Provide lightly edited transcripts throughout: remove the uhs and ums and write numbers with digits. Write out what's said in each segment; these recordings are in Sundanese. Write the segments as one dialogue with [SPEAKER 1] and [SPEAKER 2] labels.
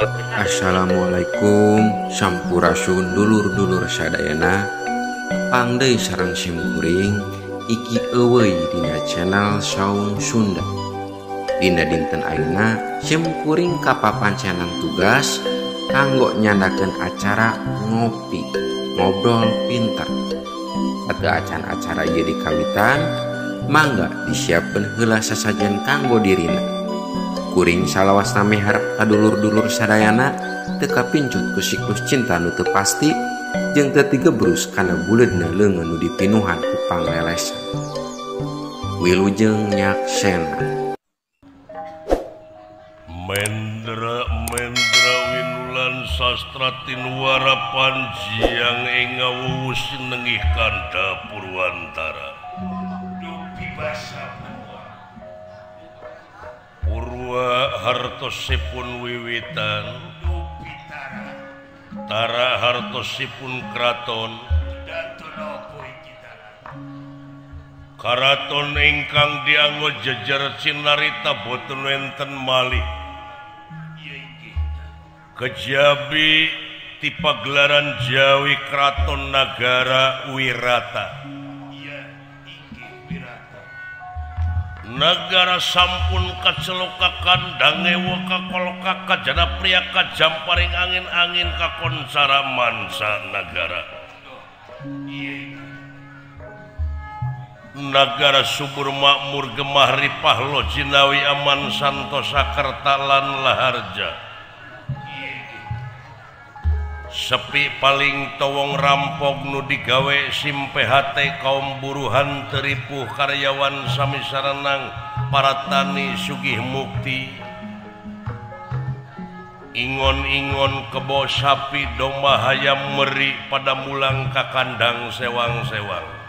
[SPEAKER 1] Assalamualaikum Sampurasun dulur-dulur sadayana Pangdeui sareng simkuring Iki eueuy dina channel Saung Sunda. Dina dinten ayeuna simkuring kapapancenan tugas kanggo nyandakeun acara ngopi ngobrol pinter. Pada acara ieu dikawitan mangga disiapkeun heula sasajen kanggo dirina. Kuring salawasna miharep kadulur-dulur sadayana teu kapincut ku siklus cinta nu teu pasti jeung teu tigebrus kana buleudna leungeun nu dipinuhan ku panglelesan. Wilujeng nyaksena.
[SPEAKER 2] Mendra winulan sastra tinuara panjiang engawuwus nenggih kanda Purwantara. Dupi basa Purwa hartosipun wiwitan, Tara hartosipun kraton, karaton ingkang dianggo jejer cinarita boten wenten malih. Kejabi ti pagelaran Jawi Kraton Nagara Wirata. Nagara sampun kaceloka kandang ewa kakoloka kajana pria kajamparing angin-angin kakonsara mansa nagara. Nagara subur makmur gemah ripah lo jinawi aman santosa kerta lan laharja. Sepi paling towong rampok nu digawe simpehate kaum buruhan teripuh karyawan sami sarenang para tani sugih mukti. Ingon-ingon kebo sapi domba hayam meri pada mulang ka kandang sewang-sewang.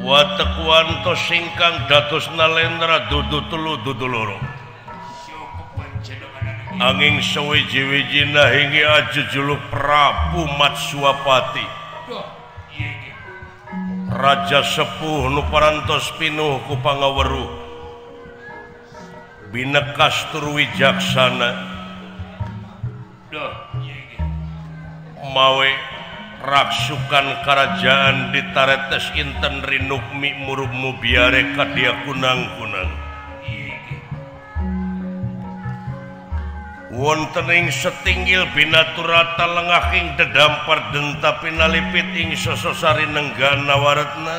[SPEAKER 2] Watekwanto singkang dados Nalendra dudu telu dudu loro. Anging sewiji-wijina hingi ajejuluk Prabu Matsuapati. Raja sepuh nu parantos pinuh ku pangaweruh. Binekas tur wijaksana. Mawe raksukan kerajaan ditaretes inten rinukmi murubmu biare kadia kunang-kunang. Wonten ing setinggil binaturata lengahing dedampar dentapi nalipit ing sososari nenggana waretna.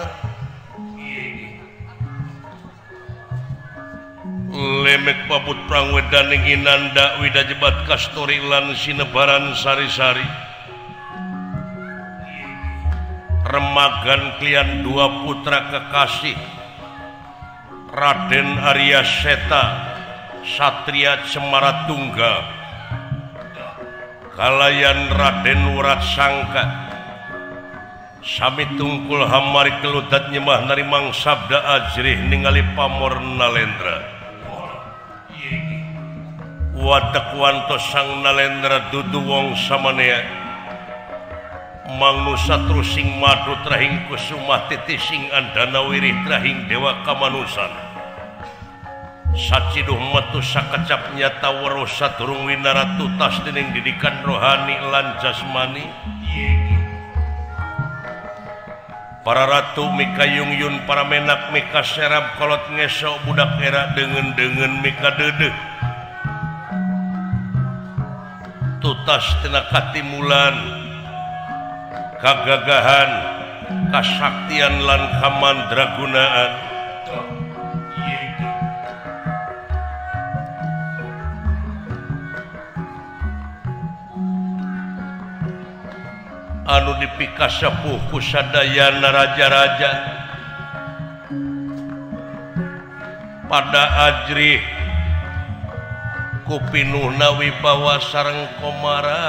[SPEAKER 2] Lemek pabut prangwedaning inanda widajebat kastori lan sinebaran sari-sari. Remagan klian dua putra kekasih Raden Arya Seta Satria Cemara Tunggal kalayan Raden Wurat Sangka sami tungkul hamari keludat nyemah narimang sabda ajrih ningali pamor Nalendra. Wadekwanto sang Nalendra dudu wong samanea Mangnusa trusing madu trahing kusumah titising andana wirih trahing dewa kamanusan. Saciduh metu sakecap nyata weruh saturung winara tutas dening didikan rohani lan jasmani. Para ratu mika yungyun para menak mika serap kolot ngesok budak era dengan mika dedeh. Tutas tina katimulan kagagahan, kasaktian lan kamandragunaan. Anu dipikas sepuh ku sadayana raja-raja pada ajrih ku pinuhna wibawa sareng komara.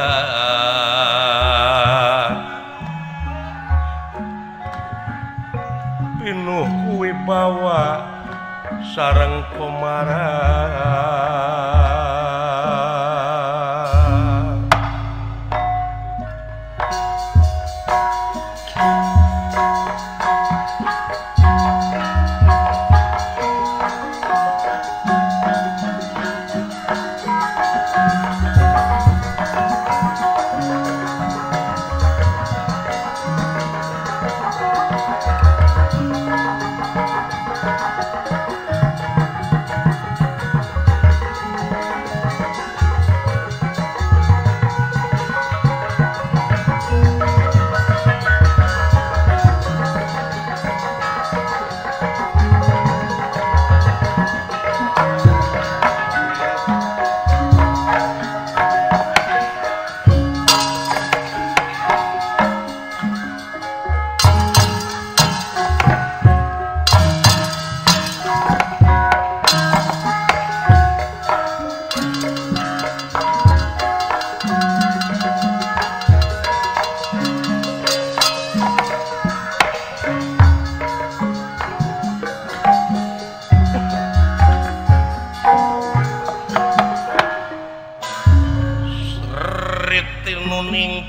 [SPEAKER 2] Pinuh wibawa sareng komara.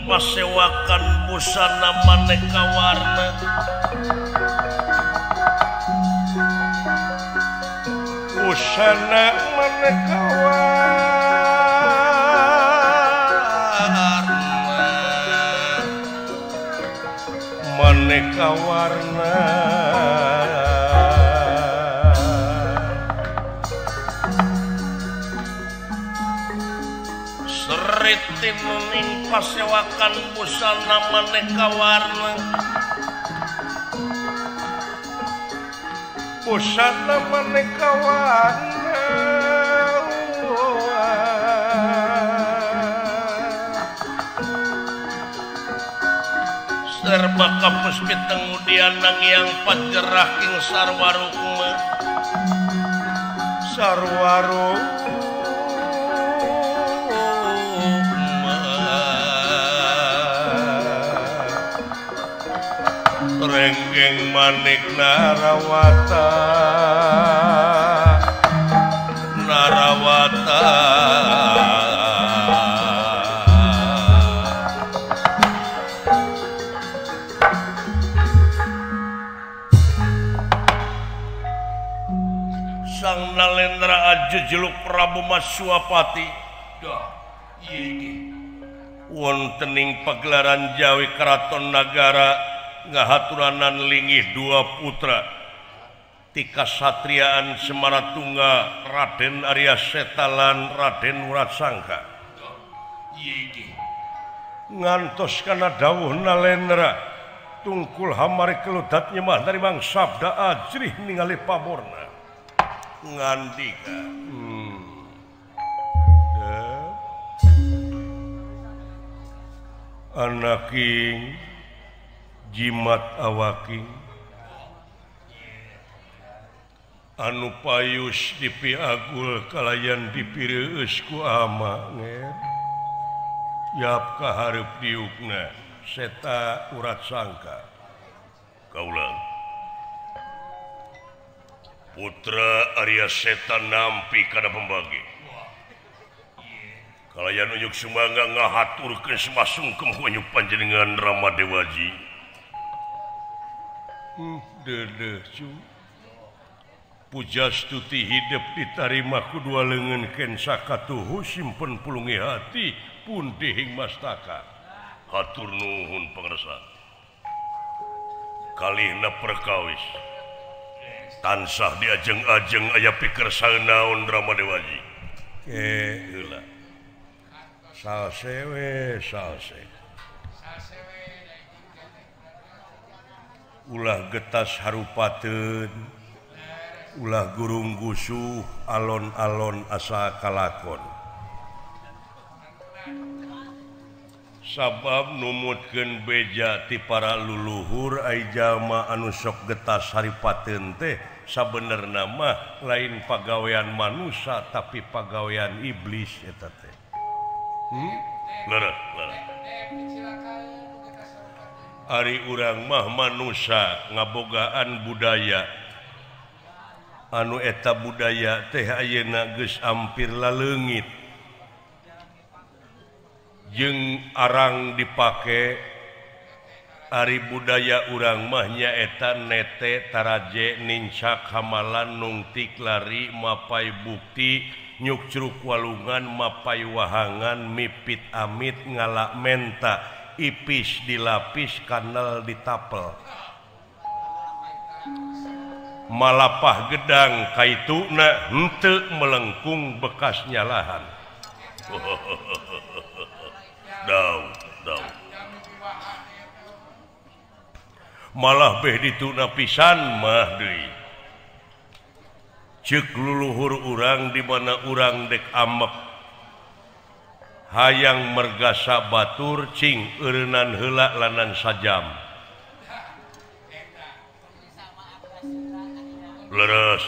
[SPEAKER 2] pasewakan busana maneka warna busana maneka warna seritin ning pasewakan busana maneka warna busana maneka warna serba kapus kemudian nang yang pajerah king sarwaruk renggeng manik narawata Sang Nalendra Aju jeluk Prabu Masuapati wontening pagelaran Jawi Keraton Nagara ngahaturanan linggih dua putra tika satriaan Semaratungga Raden Arya Setalan Raden Wuratsangka ngantos kana dawuh Nalendra tungkul hamari keludat nyemah dari bang sabda ajrih ningali paborna ngandika anaking jimat awaking anu payus dipiagul kalayan dipireus ku ama yap kahareup diukna Seta Wuratsangka kaulang putra Arya Seta nampi kana pembagi kalayan unjuk sumangga ngahaturkeun sumasungkem ku panjenengan Rama Dewaji dedeh cu pujastuti hidup ditarima kudua leungeun ken sakatuhu simpen pulungi hati pun dihing mastaka hatur nuhun pangarsa kalihna perkawis tansah diajeng-ajeng aya pikersaan naon Rama Dewaji heula salse ulah getas harupateun ulah gurung gusuh alon-alon asa kalakon sabab numutkeun beja ti para luluhur ai jalma anu sok getas haripateun teh sabenerna mah lain pagawean manusia tapi pagawean iblis eta teh leres ari urang mah manusia ngabogaan budaya anu eta budaya teh ayeuna geus ampir laleungit jeung arang dipake ari budaya urang mah nyaeta nete taraje nincak hamalan nungtik lari mapai bukti nyuk curug walungan mapai wahangan mipit amit ngalak menta ipis dilapis kanal ditapel malapah gedang kaituna henteu melengkung bekas nyalahan daun malah beh dituna pisan mah deui ceuk luluhur urang di mana urang dek amek hayang mergasa batur cing eureunnan heula lanan sajam leres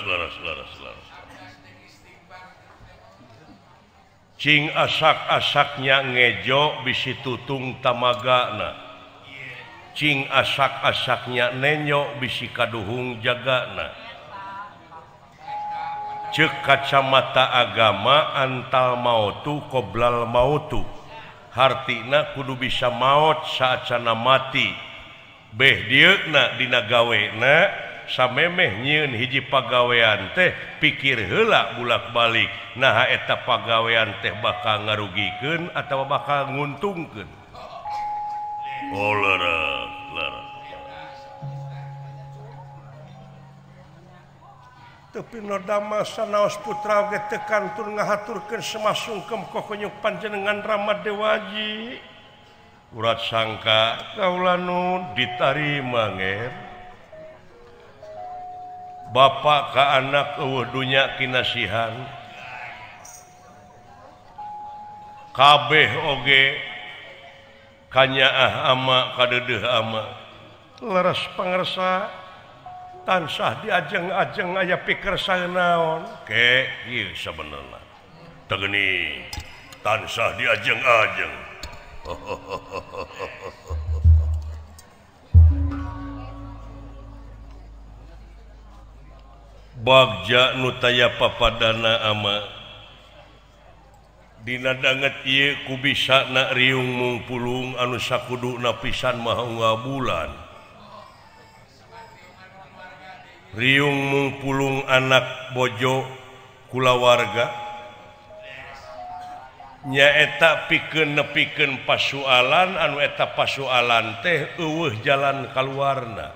[SPEAKER 2] cing asak-asaknya ngejo bisi tutung tamagana cing asak-asaknya nenyo bisi kaduhung jagana cek kacamata agama antal mautu qoblal mautu hartina kudu bisa maut saacana mati beh dieuna dina gawena samemeh nyieun hiji pagawean teh pikir heula bulak-balik nah eta pagawean teh bakal ngarugikeun atawa bakal nguntungkeun. Oh leres. Tapi nodama sanaos putra oge teu kantur ngahaturkeun semasungkem kokonyuk panjenengan Rama Dewaji. Urat sangka kaula nu ditarima nger. Bapak ka anak eueuh dunya kinasihan. Kabeh oge kanyaah ama kadeudeuh ama. Leres pangarsa tansah diajeng-ajeng aya pikersan naon ke ieu sabenerna teu geuning tansah diajeng-ajeng. Bagja nu taya papadana ama dina danget ieu ku bisana riung mungpulung anu sakuduna pisan mah ngabulan. Riung mungpulung anak bojo kulawarga nyaeta pikeun nepikeun pasualan anu eta pasualan teh eueuh jalan kaluarna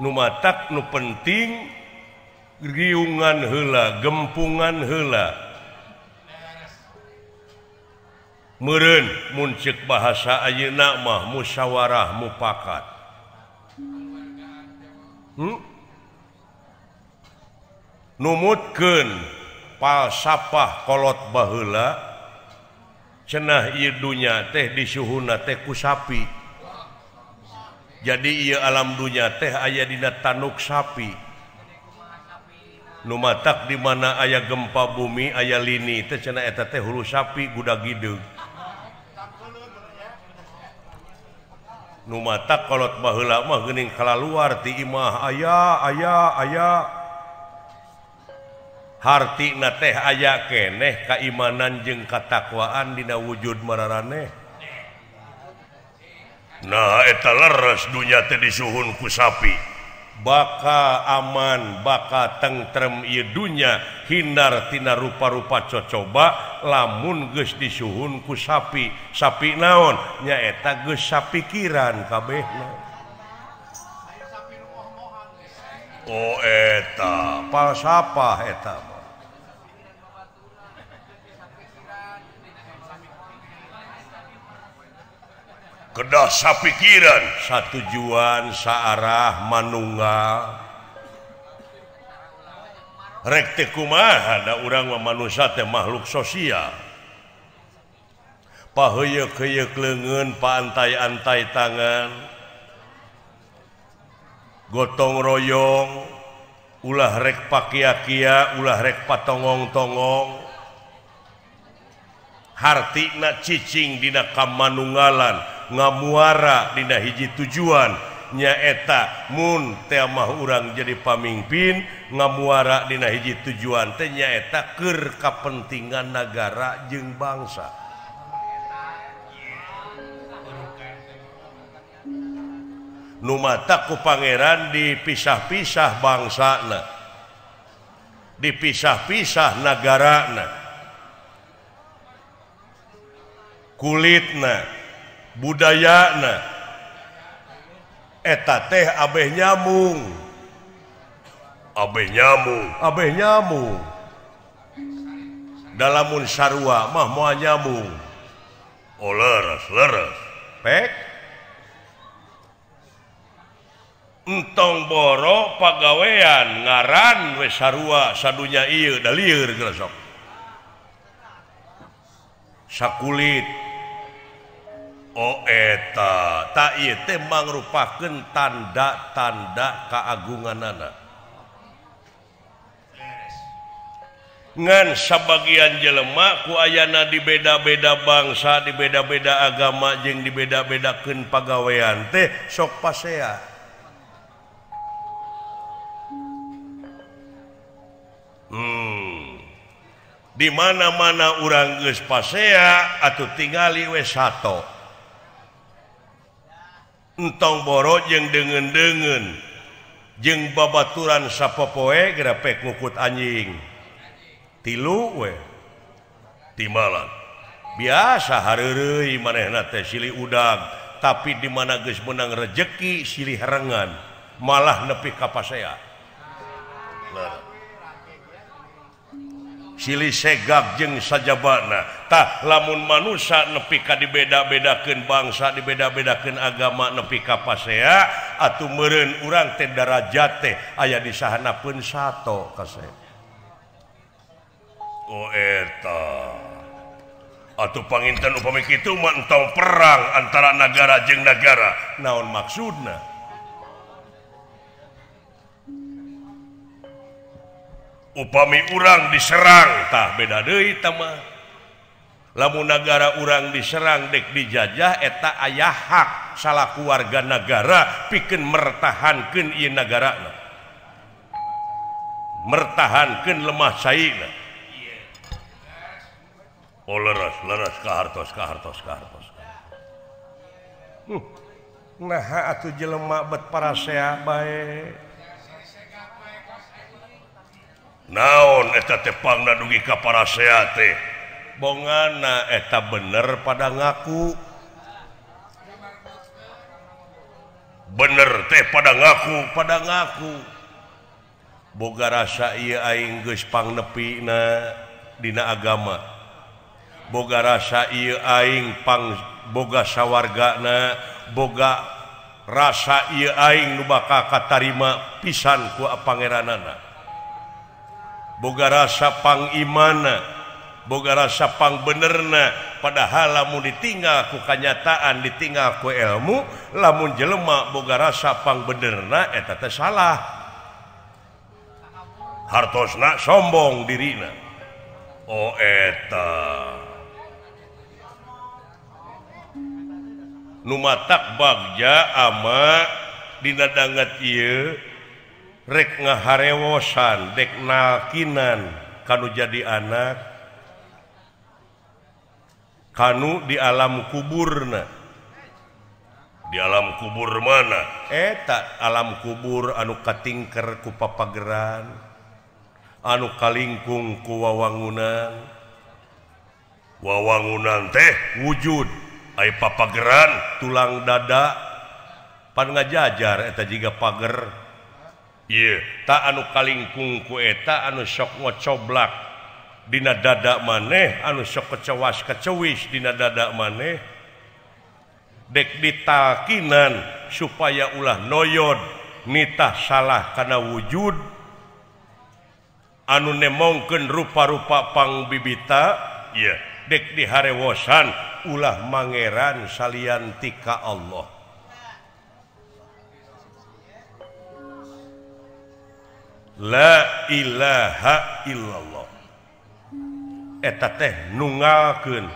[SPEAKER 2] nu matak nu penting riungan heula gempungan heula meureun mun ceuk bahasa ayeuna mah musyawarah mufakat. Numutkeun falsafah kolot baheula cenah ieu dunya teh disuhuna teh ku sapi. Jadi ieu alam dunya teh aya dina tanduk sapi. Nu matak di mana aya gempa bumi aya lini teh cenah eta teh hulu sapi gudag gideug. Nu matak kolot baheula mah geuning kalaluar ti imah aya hartina teh aya keneh kaimanan jeung katakwaan dina wujud mararaneh. Nah eta leres dunya teh disuhun ku sapi baka aman baka tentrem ieu dunya hindar tina rupa-rupa cocoba lamun geus disuhun ku sapi. Sapi naon nyaeta geus sapikiran kabehna. Oh eta falsafah eta kedah sapikiran satujuan saarah manunggal rek teh kumaha da urang mah manusia teh makhluk sosial paheyeuk-heyeuk leungeun paantai-antai tangan gotong royong ulah rek pakia-kia ulah rek patongong-tongong hartina cicing dina kamanunggalan ngamuara dina hiji tujuan nyaeta mun teh mah urang jadi pamimpin ngamuara dina hiji tujuan teh nyaeta keur kapentingan nagara jeung bangsa. Nu matak ku pangeran dipisah-pisah bangsana dipisah-pisah nagarana kulitna budayana eta teh abeh nyamung dalamun sarua mah moal nyamung. Oh leres pek entong boro pagawean ngaran we sarua sadunya ieu da lieur geus sok sakulit. Oh eta tak ieu teh mangrupakeun tanda-tanda keagunganana. Ngan sabagian jelema ku ayana di beda-beda bangsa, di beda-beda agama jeung di beda-bedakeun pagawean teh sok pasea. di mana-mana urang geus pasea atuh tingali we sato entong boro jeung deungeun-deungeun jeung babaturan sapopoe geura pek ngukut anjing tilu we timalan biasa hareureuy manehna teh silih udag tapi di mana geus menang rejeki silih harengan malah nepi ka pasea silih segak jeung sajabana tah lamun manusia nepi ka dibeda-bedakeun bangsa dibeda-bedakeun agama nepi ka pasea atuh meureun urang teh darajat teh aya di sahanapeun sato kaseh eta atuh panginten upami kitu mah entong perang antara negara jeung negara naon maksudna upami urang diserang tah beda deui tah mah lamun negara urang diserang dek dijajah eta aya hak salaku warga negara pikeun mertahankeun ieu nagarana mertahankeun lemah saina leres ka hartos nah atuh jelema bet parasea bae naon eta teh pangna dugi ka parasea teh bongana eta bener pada ngaku bener teh pada ngaku boga rasa ieu aing geus pangnepina dina agama boga rasa ieu aing pang boga sawargana boga rasa ieu aing nu bakal katarima pisan ku pangeranana boga rasa pangimana boga rasa pangbenerna padahal lamun ditinggal ku kanyataan ditinggal ku ilmu lamun jelema boga rasa pangbenerna eta teh salah hartosna sombong dirina eta nu matak bagja ama dina danget ieu rek ngaharewosan dek nakinan kanu jadi anak kanu di alam kuburna di alam kubur mana eta alam kubur anu katingker ku papageran anu kalingkung ku wawangunan teh wujud ai papageran tulang dada pan ngajajar eta jiga pager ieu tak anu kalingkung ku eta anu sok ngocoblak dina dada maneh anu sok kecewas-kecewis dina dada maneh dek ditakinan supaya ulah noyod nitah salah kana wujud anu nemongkeun rupa-rupa pangbibita ieu dek diharewosan ulah mangeran salian tika Allah la ilaha illallah eta teh nungalkeun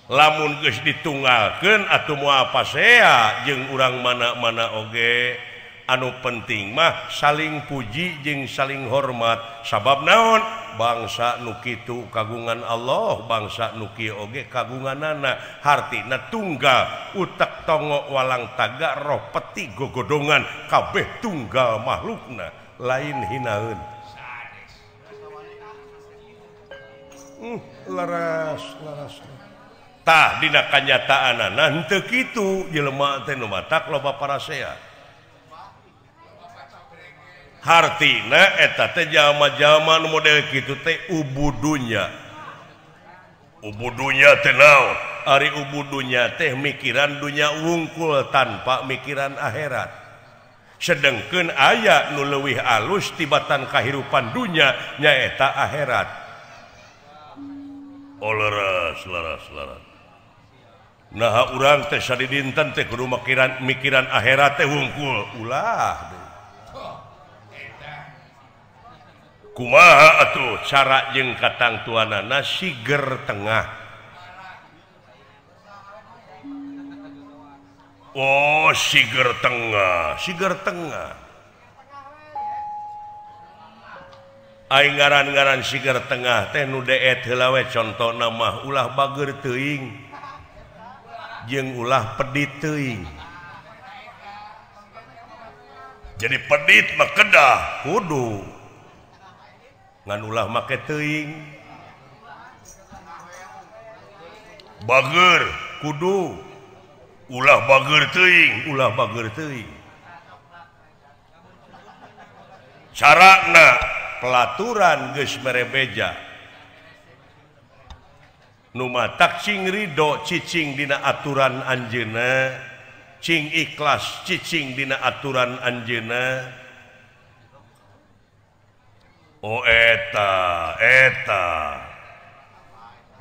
[SPEAKER 2] lamun geus ditunggalkeun atuh moal pasea jeung urang mana-mana oge anu penting mah saling puji jeung saling hormat sabab naon bangsa nu kitu kagungan Allah bangsa nu kieu oge kagunganana hartina tunggal utek tongo walang taga roh peti gogodongan kabeh tunggal makhlukna lain hinaeun laras tah dina kanyataanana henteu kitu jelema teh nu matak loba parasea hartina eta teh jalma-jalma nu model kitu teh ubudunya teh naon ari ubudunya teh mikiran dunya wungkul tanpa mikiran akhirat sedengkeun aya nu leuwih alus tibatan kahirupan dunya nyaeta akhirat leres nah urang teh sadidinten teh kudu mikiran akhirat teh wungkul ulah kumaha atuh cara jeung katangtuanana siger tengah siger tengah ngaran-ngaran sigar tengah teh nu deet heula we conto nama ulah bager teuing jeung ulah pedit teuing. Jadi pedit mah kedah kudu ngan ulah make teuing. Bager kudu ulah bager teuing. Carana pelaturan geus merebeja nu matak cing ridho cicing dina aturan anjeunna, cing ikhlas cicing dina aturan anjeunna. Oh eta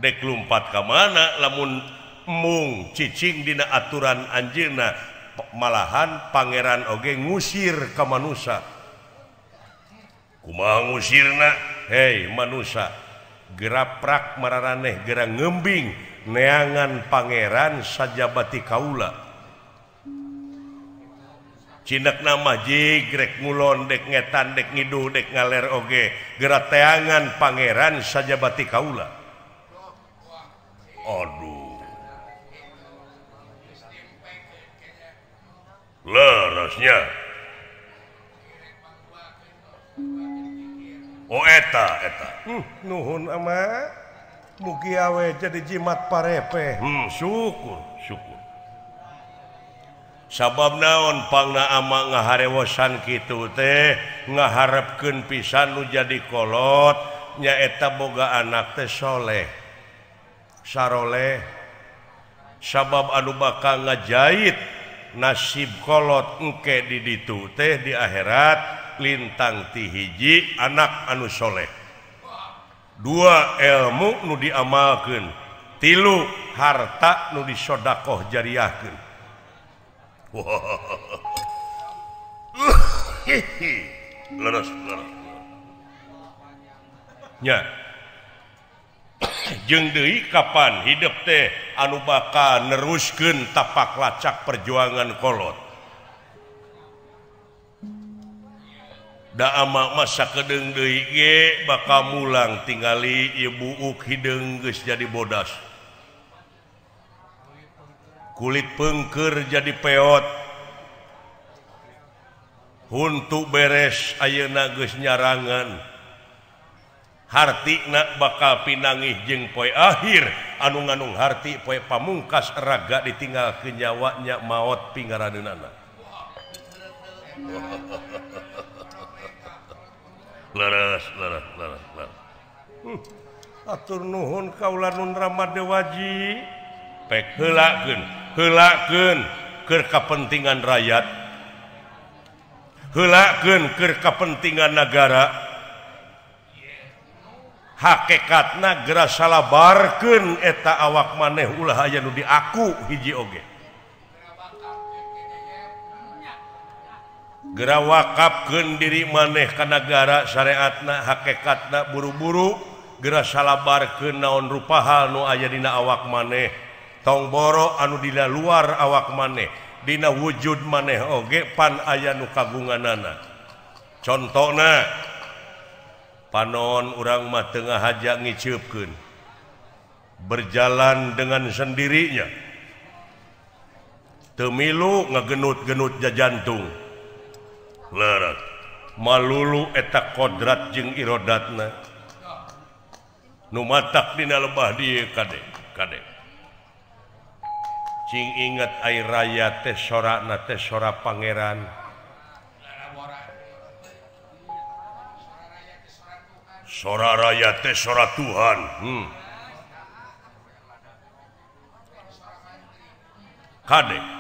[SPEAKER 2] dek lumpat ka mana lamun mung cicing dina aturan anjeunna, malahan pangeran oge ngusir ka manusia. Kumaha ngusirna? Hei manusia, geraprak mararaneh gera ngembing neangan pangeran sajabati kaula. Cindak nama jigrek ngulon dek ngetan dek ngiduh dek ngaler oge gera teangan pangeran sajabati kaula. Aduh, lerasnya. Oh eta nuhun ama mugi awe jadi jimat parepe. Syukur sabab naon pangna ama ngaharewosan kitu teh ngaharepkeun pisan nu jadi kolot nyaeta boga anak teh soleh saroleh, sabab anu bakal ngajait nasib kolot engke di ditu teh di akhirat lintang ti hiji anak anu soleh, 2 ilmu nu diamalkeun, 3 harta nu disodakoh jariahkeun. Leres nya jeung deui kapan hidup teh anu bakal neruskeun tapak lacak perjuangan kolot. Da ama masa kedeung deui ge bakal mulang tingali ieu buuk hideung geus jadi bodas. Kulit peungkeur jadi peot. Huntu beres ayeuna geus nyarangan. Hartina bakal pinangih jeung poe akhir anu nganung harti poe pamungkas raga ditinggalkeun nyawanya maot pingaradeunana. Leres. Atur nuhun kaula nun Ramadewaji, pek heulakeun keur kapentingan rakyat, heulakeun keur kapentingan negara. Hakikatna gera salabarkeun eta awak maneh ulah aya nu diaku hiji oge. Gera wakafkeun diri maneh ka nagara syariatna hakikatna buru-buru gera salabarkeun naon rupa hal nu aya dina awak maneh, tong boro anu dina luar awak maneh, dina wujud maneh oge pan aya nu kagunganana. Contona panon urang mah teu ngahaja ngiceupkeun, berjalan dengan sendirinya, teu milu ngagenut-genut jajantung. Lerat malulu eta kodrat jeung irodatna nu matak dina lebah dieu kade cing inget air raya teh sorana teh sora pangeran, sora raya teh sora Tuhan. Kade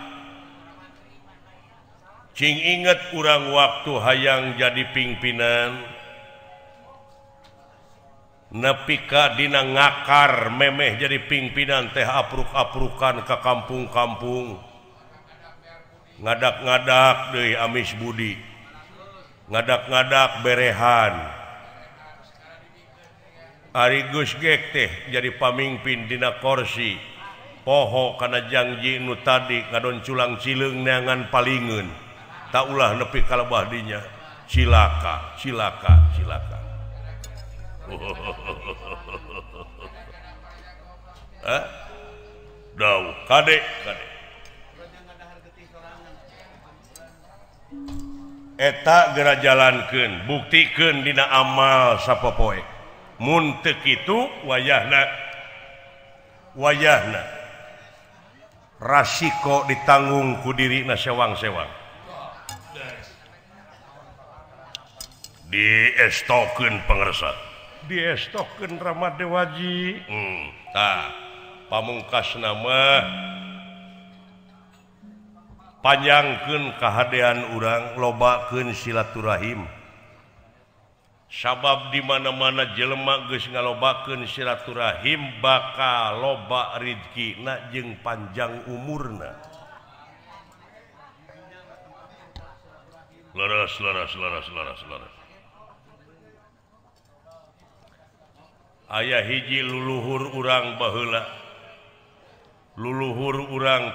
[SPEAKER 2] cing inget urang waktu hayang jadi pimpinan nepi ka dina ngakar memeh jadi pimpinan teh apruk-aprukan ke kampung-kampung, ngadak-ngadak deui amis budi, ngadak-ngadak berehan. Ari geus gek teh jadi pamimpin dina kursi poho kana janji nu tadi ngadon culang cileung neangan palingeun. Tak ulah nepi kalebah dinya cilaka. Kadek eta gera jalankeun buktikeun dina amal sapopoe mun teu kitu wayahna rasiko ditanggung ku dirina sewang-sewang diestokeun pangarsa diestokeun Ramadewaji pamungkasna mah panjangkeun kahadean urang lobakeun silaturahim sabab di mana-mana jelema geus ngalobakeun silaturahim bakal loba rezekina jeung panjang umurna laras aya hiji luluhur urang baheula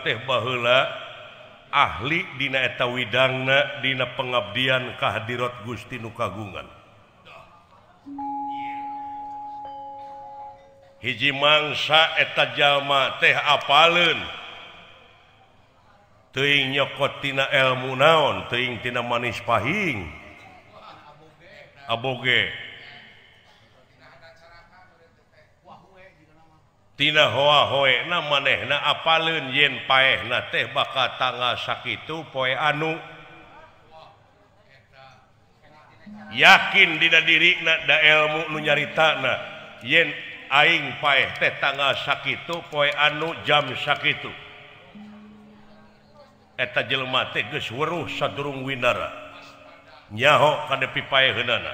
[SPEAKER 2] teh baheula ahli dina eta widangna dina pengabdian ka hadirat Gusti nu kagungan hiji mangsa eta jalma teh apaleun teuing nyokot tina ilmu naon teuing tina manis pahing aboge tina hoa-hoena manehna apaleun yen paehna teh bakal tanggal sakitu poe anu yakin dina dirina da ilmu nu nyaritana yen aing paeh teh tanggal sakitu poe anu jam sakitu eta jelema teh geus weruh sadurung winara nyaho kadepi paeheunana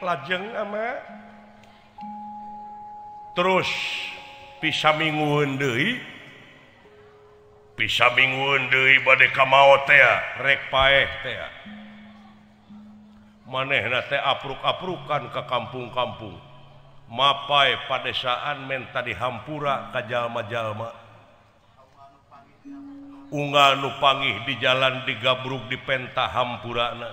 [SPEAKER 2] lajeng ama terus bisa minggueun deui bade ka maot teh rek paeh teh manehna teh apruk-aprukan ka kampung-kampung mapai padesaan menta dihampura ka jalma-jalma unggal nu panggih di jalan digabruk di penta hampurana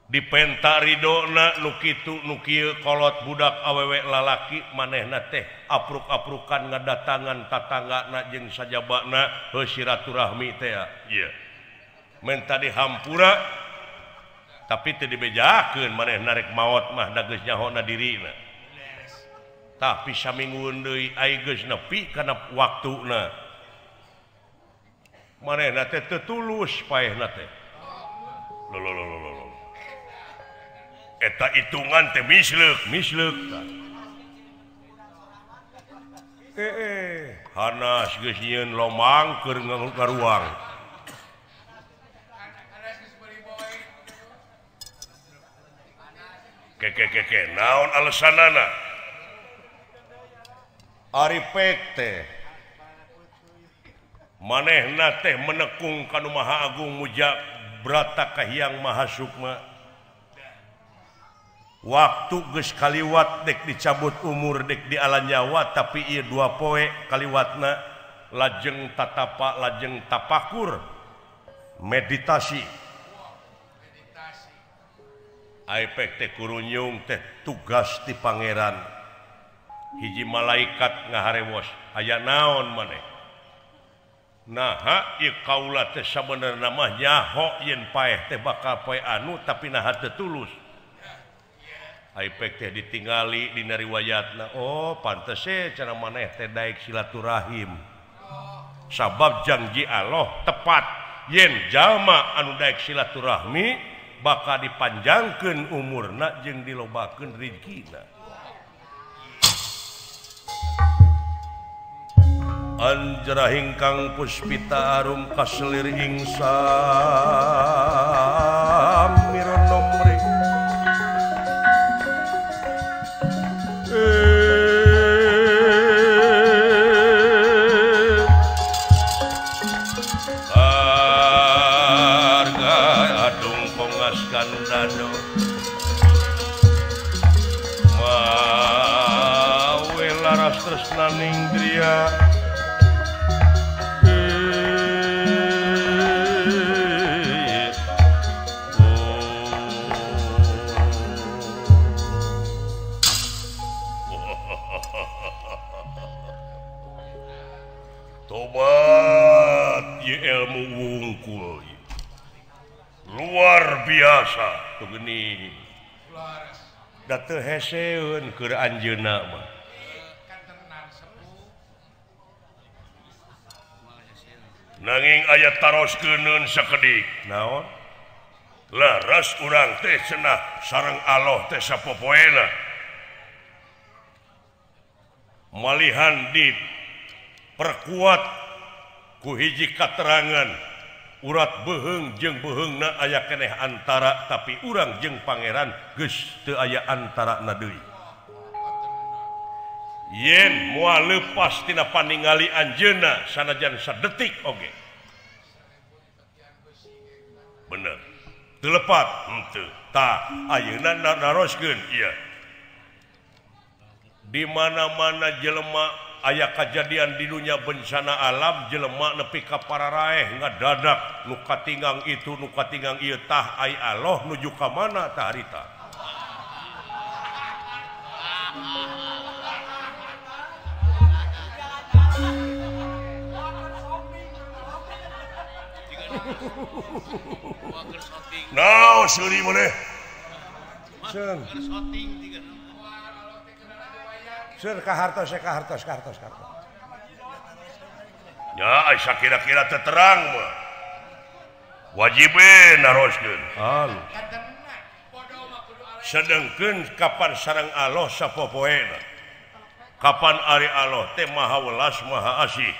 [SPEAKER 2] di penta ridona nu kitu nu kieu kolot budak awewe lalaki manehna teh apruk-aprukan ngadatangan tatanggana jeung sajabana heuh silaturahmi teh ieu menta dihampura tapi teu dibejakeun manehna rek maot mah da geus nyahona dirina tapi saminggueun deui ai geus nepi kana waktuna manehna teh teu tulus paehna teh eta hitungan teh misleuk hanas geus nyieun lomang keur ngaruang ke naon alesanana ari pek teh manehna teh menekung kanu Maha Agung muja brata kahyang maha sukma waktu geus kaliwat dek dicabut umur dek di ala nyawa tapi ieu 2 poe kaliwatna lajeng tatapa lajeng tapakur meditasi aipek teh kurunyung teh tugas ti pangeran hiji malaikat ngaharewos aya naon maneh naha ieu kaula teh sabenerna mah nyaho yen paeh teh bakal poe anu tapi naha teu tulus aipek teh ditinggali dina riwayatna oh pantes cenah maneh teh daek silaturahim sabab janji Allah tepat yen jalma anu daek silaturahmi bakal dipanjangkeun umurna jeung dilobakeun rezekina anjrahing Kang Puspita arum kaselir ingsan mirono mri Kandano mawe laras tresnaning driya ilmu wungkul luar biasa tuh gini datu heseun keur anjeunna mah nanging aya taroskeun sakedik naon laras urang teh cenah sareng Allah teh sapopoena malihan diperkuat ku hiji katerangan urat beheung jeung beheungna aya keneh antara tapi urang jeung pangeran geus teu aya antarana deui yen moal leupas tina paningali anjeunna sanajan sadetik oge bener teu lepat henteu tah ayeuna naroskeun ieu di mana-mana jelema aya kejadian di dunia bencana alam jelema nepi ka pararaeh ngadadak nu katinggang itu nu katinggang ieu tah ai Allah nuju ka mana tah harita Nah, seuli boleh. Sen. Sen ka hartos. Ya, asa kira-kira terang mah. Wajibna naroskeun. Halus. Sedengkeun kapan sareng Allah sapopoena. Kapan ari Allah teh Maha Welas Maha Asih.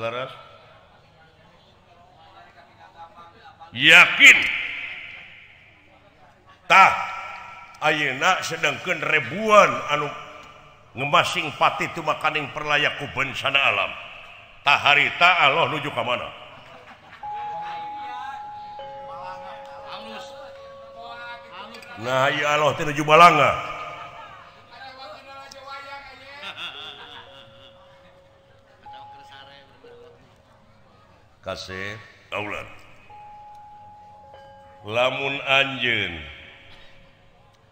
[SPEAKER 2] Laras. Yakin tah ayeuna sedengkeun ribuan anu ngemasing pati teu makaning perlayak ku bencana alam tah harita Allah nuju ka mana nah ieu Allah teh nuju Balanga kasih daulat lamun anjeun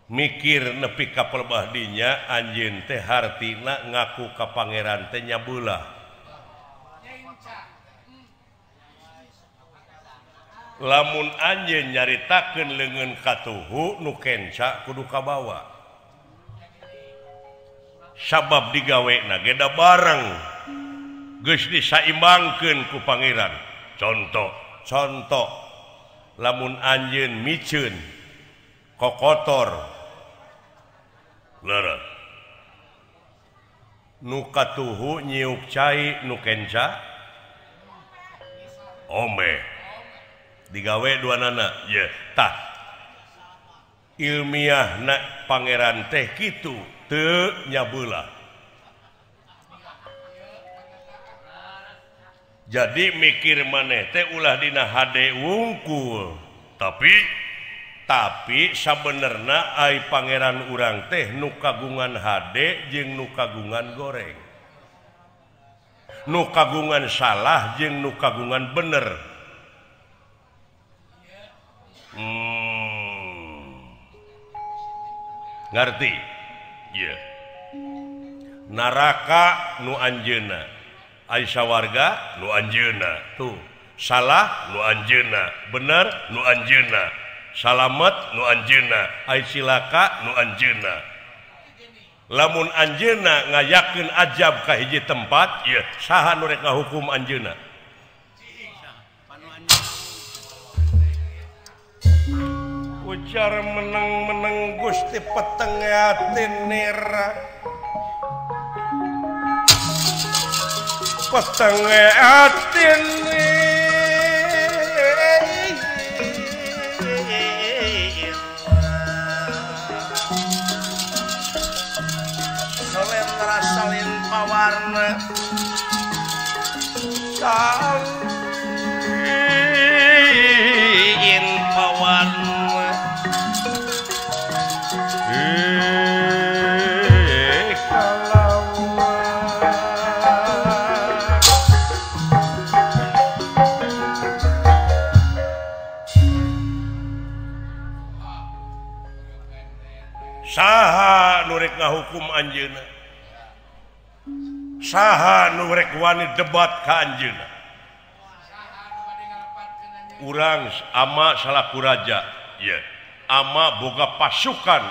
[SPEAKER 2] mikir nepi ka pelebah dinya anjeun teh hartina ngaku ka pangeran teh nyabeula lamun anjeun nyaritakeun leungeun katuhu nu kenca kudu kabawa sabab digawena ge da bareng geus disaimbangkeun ku pangeran contoh lamun anjeun miceun kokotor leureuh nu katuhu nyiuk cai nu kenca ombe digawe duanana ye tah ilmiahna pangeran teh kitu teu nyabeula jadi mikir maneh teh ulah dina hade wungkul tapi sabenerna ai pangeran urang teh nu kagungan hade jeung nu kagungan goreng nu kagungan salah jeung nu kagungan bener ngarti iya neraka nu anjeunna Aisyah warga nu anjeunna tuh salah nu anjeunna bener nu anjeunna salamet nu anjeunna ai cilaka nu anjeunna lamun anjeunna ngayakeun ajab ka hiji tempat ieu saha nu rek ngahukum anjeunna ujar meneng Gusti Petenggatin nira Petenggatin salin pawarna salin pawarna saha nu rek ngahukum anjeunna saha nu rek wani debat ka anjeunna urang ama salaku raja ama boga pasukan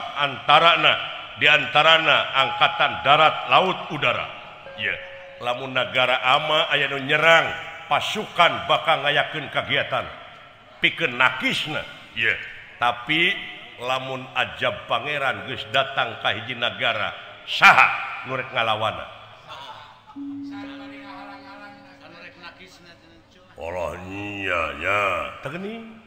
[SPEAKER 2] diantarana angkatan darat laut udara lamun negara ama aya nu nyerang pasukan bakal ngayakeun kagiatan pikeun nakisna tapi lamun ajab pangeran geus datang ka hiji negara saha nu rek ngalawana Allah nya tegeuning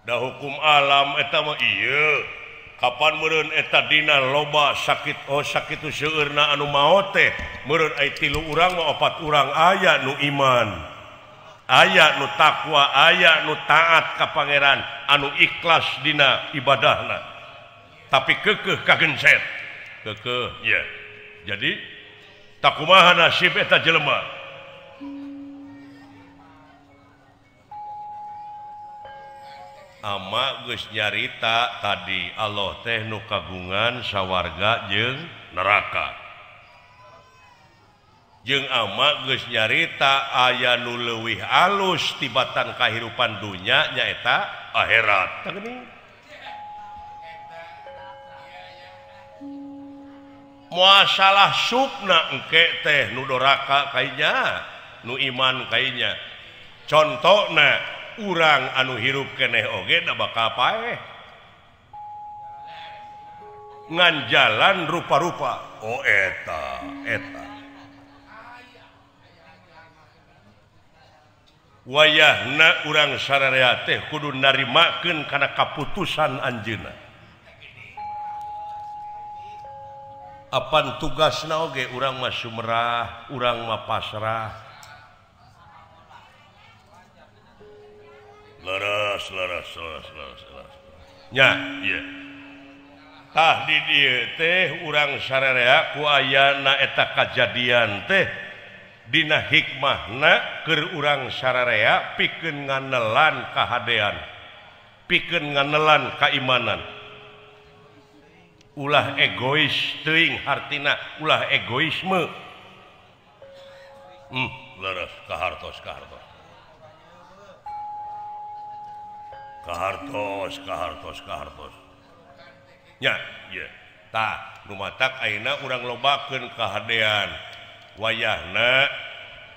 [SPEAKER 2] da hukum alam eta mah ieu kapan meureun eta dina loba sakit sakitu seueurna anu maot teh meureun aya 3 urang mah 4 urang aya nu iman aya nu takwa aya nu taat ka pangeran anu ikhlas dina ibadahna tapi keukeuh kagenset jadi tak kumaha nasib eta jelema ama geus nyarita tadi Allah teh nu kagungan sawarga jeung neraka jeung ama geus nyarita aya nu leuwih alus tibatan kahirupan dunya nyaeta akhirat teuing masalah supna engke teh nu doraka kainya nu iman kainya contona urang anu hirup keneh oge da bakal paeh ngan jalan rupa-rupa eta wayahna urang sararea teh kudu narimakeun kana kaputusan anjeunna apan tugasna oge urang mah sumerah urang mah pasrah laras nya ieu tah di dieu teh urang sararea ku ayana eta kajadian teh dina hikmahna keur urang sararea pikeun nganelan kahadean pikeun nganelan kaimanan ulah egois teuing hartina ulah egoisme laras kahartos nya tah lumatak ayeuna urang lobakeun kahadean wayahna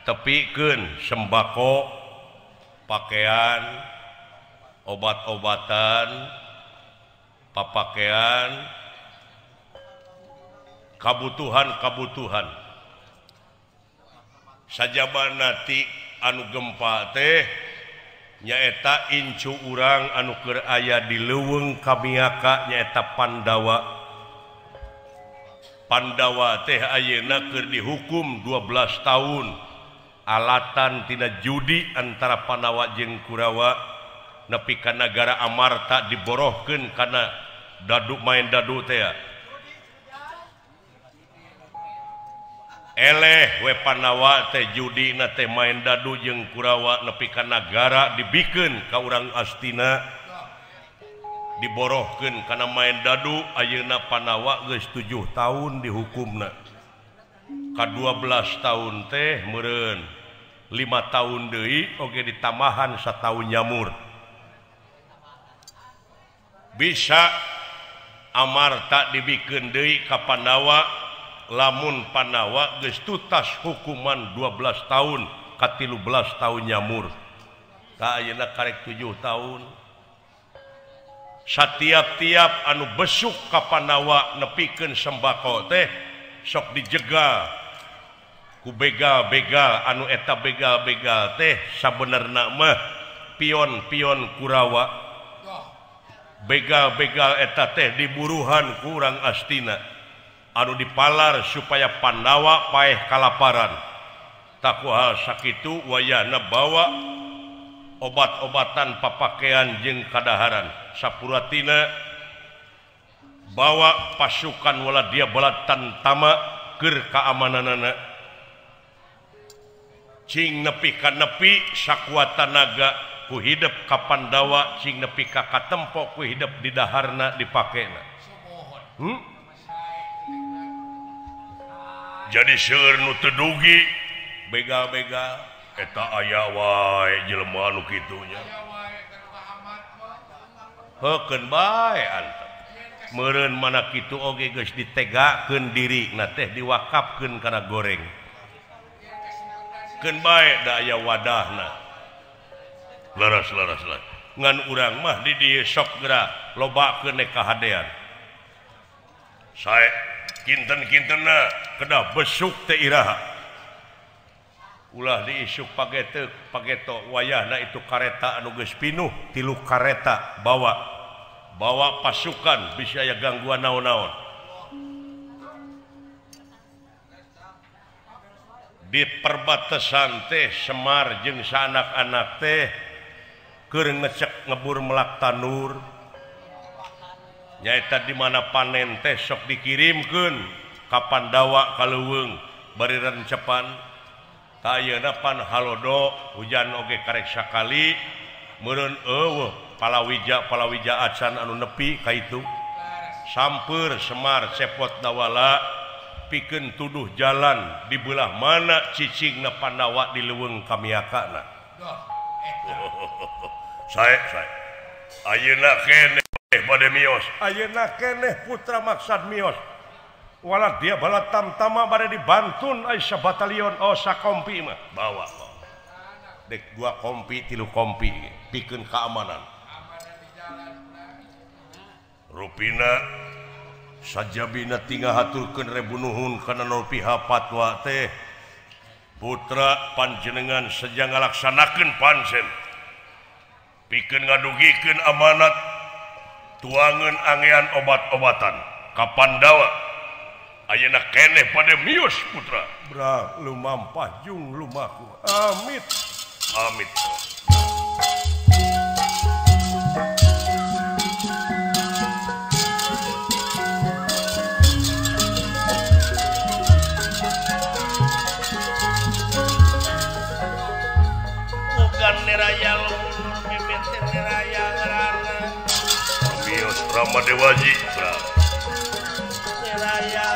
[SPEAKER 2] tepikeun sembako pakaian obat-obatan papakean kabutuhan sajabana ti anu gempa teh nyaeta incu urang anu keur aya di leuweung Kamiaka nyaeta Pandawa teh ayeuna keur dihukum 12 tahun alatan tina judi antara Pandawa jeung Kurawa nepi ka nagara Amarta diborohkeun kana main dadu teh eleh we Pandawa teh judi na teh main dadu jeung Kurawa nepi ka nagara dibikeun ka urang Astina diborohkeun kana main dadu ayeuna Pandawa geus 7 tahun dihukumna ka 12 tahun teh meureun 5 tahun deui oge ditamahan 1 tahun nyamur bisa Amarta dibikeun deui ka Pandawa lamun Pandawa geus tutas hukuman 12 tahun ka 13 tahun nyamur ka ayeuna karek 7 tahun satiap-tiap anu besuk ka Pandawa nepikeun sembako teh sok dijegal ku begal-begal anu eta begal-begal teh sabenerna mah pion-pion Kurawa begal-begal eta teh diburuhan ku urang Astina anu dipalar supaya Pandawa paeh kalaparan tak kumaha sakitu wayahna bawa obat-obatan papakean jeung kadaharan sapuratina bawa pasukan wala dia balatan tama keur kaamananana cing nepi ka nepi sakuat tanaga ku hidup ka Pandawa cing nepi ka katempo ku hidup di daharna dipakena jadi seueur nu teu dugi begal-begal eta aya wae jelema anu kitunya heukeun bae antep meureun mana kitu oge geus ditegakeun dirina teh diwakafkeun kana goreng keun bae da aya wadahna laras ngan urang mah di dieu sok geura lobakeun kahadean sae kinten-kintenna kedah besuk teh iraha ulah diisuk pageto wayahna itu kareta anu geus pinuh 3 kareta bawa pasukan bisa aya gangguan naon-naon di perbatasan teh Semar jeung sanak-anak teh keur ngecek ngebur melak tanur nyaeta di mana panen teh sok dikirimkeun ka Pandawa ka Leuweung bari rencepan tayeuna pan halodo hujan oge karek sakali meureun eueuh palawija acan anu nepi ka itu sampeur Semar cepot dawala pikeun tuduh jalan di belah mana cicingna Pandawa di Leuweung kamiakana sae ayeuna keneh bade mios ayeuna keneh putra maksad mios walat dia bala tamtama bade dibantun Aisyah batalion sakompi mah bawa dek 2 kompi 3 kompi pikeun keamanan rupina sajabina tinggal haturkeun rebu nuhun kana nu pihak fatwa teh putra panjenengan sejang ngalaksanakeun pancen pikeun ngadugikeun amanat tuangeun angean obat-obatan ka Pandawa ayeuna keneh pada mios putra bra lumampah jung lumaku amit bukan neraya luhur mimit neraya ngarana mios Ramadewaji bra neraya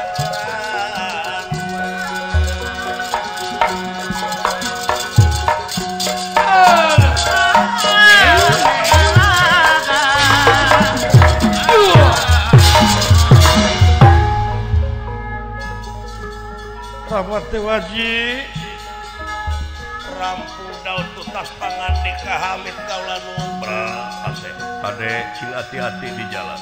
[SPEAKER 2] Ramadewaji rampung daun tutas pangan di kahamit kaulah numbra ade cing hati-hati di jalan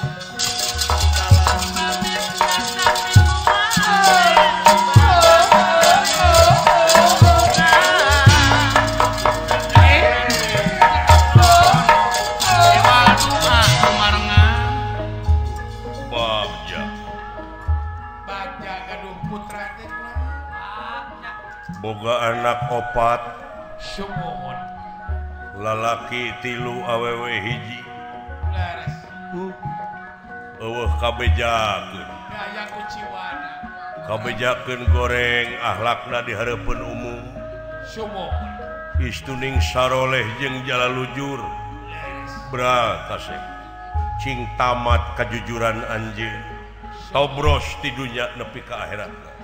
[SPEAKER 2] boga anak 4 sumuhun lalaki 3 awewe hiji laras eueuh kabejakeun daya kuciwana kabejakeun goreng akhlakna di hareupeun umum sumuhun istuning saroleh jeung jalalujur bra kasep cing tamat kajujuran anjeun tobros ti dunya nepi ka akhiratna